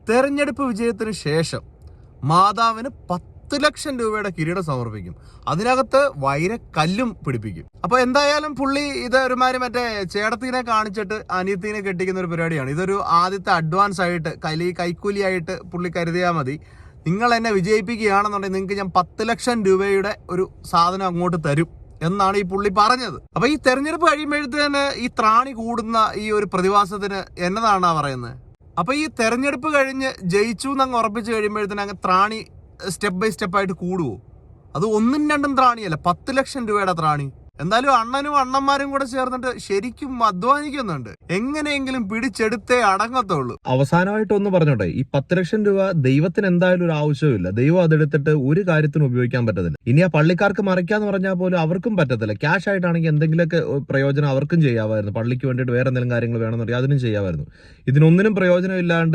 തെരഞ്ഞെടുപ്പ് വിജയത്തിന് ശേഷം മാതാവിന് 10 ലക്ഷം രൂപയുടെ കിരീടം സമർപ്പിക്കും. അതിനകത്ത് വൈരക്കല്ലും പിടിപ്പിക്കും. അപ്പൊ എന്തായാലും പുള്ളി ഇത് ഒരുമാതിരി മറ്റേ ചേടത്തിനെ കാണിച്ചിട്ട് അനിയത്തിനെ കെട്ടിക്കുന്ന ഒരു പരിപാടിയാണ്. ഇതൊരു ആദ്യത്തെ അഡ്വാൻസ് ആയിട്ട് കൈക്കൂലിയായിട്ട് പുള്ളി കരുതിയാൽ മതി. നിങ്ങൾ എന്നെ വിജയിപ്പിക്കുകയാണെന്നുണ്ടെങ്കിൽ നിങ്ങൾക്ക് ഞാൻ 10 ലക്ഷം രൂപയുടെ ഒരു സാധനം അങ്ങോട്ട് തരും എന്നാണ് ഈ പുള്ളി പറഞ്ഞത്. അപ്പൊ ഈ തെരഞ്ഞെടുപ്പ് കഴിയുമ്പോഴത്തേന് ഈ ത്രാണി കൂടുന്ന ഈ ഒരു പ്രതിഭാസത്തിന് എന്നതാണ് പറയുന്നത്. അപ്പൊ ഈ തെരഞ്ഞെടുപ്പ് കഴിഞ്ഞ് ജയിച്ചു എന്നങ്ങ് ഉറപ്പിച്ച് കഴിയുമ്പോഴത്തേന് അങ്ങ് ത്രാണി സ്റ്റെപ്പ് ബൈ സ്റ്റെപ്പായിട്ട് കൂടുവോ? അത് 1ഉം 2ഉം ത്രാണിയല്ല, 10 ലക്ഷം രൂപയുടെ ത്രാണി. എന്തായാലും അണ്ണനും അണ്ണന്മാരും കൂടെ ചേർന്നിട്ട് ശരിക്കും അധ്വാനിക്കുന്നുണ്ട്. എങ്ങനെയെങ്കിലും പിടിച്ചെടുത്തേ അടങ്ങത്തുള്ളൂ. അവസാനമായിട്ട് ഒന്ന് പറഞ്ഞോട്ടെ, ഈ 10 ലക്ഷം രൂപ ദൈവത്തിന് എന്തായാലും ഒരു ആവശ്യമില്ല. ദൈവം അതെടുത്തിട്ട് ഒരു കാര്യത്തിനും ഉപയോഗിക്കാൻ പറ്റത്തില്ല. ഇനി ആ പള്ളിക്കാർക്ക് മറിക്കാന്ന് പറഞ്ഞാൽ പോലും അവർക്കും പറ്റത്തില്ല. ക്യാഷ് ആയിട്ടാണെങ്കിൽ എന്തെങ്കിലുമൊക്കെ പ്രയോജനം അവർക്കും ചെയ്യാമായിരുന്നു. പള്ളിക്ക് വേണ്ടിയിട്ട് വേറെ എന്തെങ്കിലും കാര്യങ്ങൾ വേണമെന്നുണ്ടെങ്കിൽ അതിനും ചെയ്യാമായിരുന്നു. ഇതിനൊന്നിനും പ്രയോജനം ഇല്ലാണ്ട്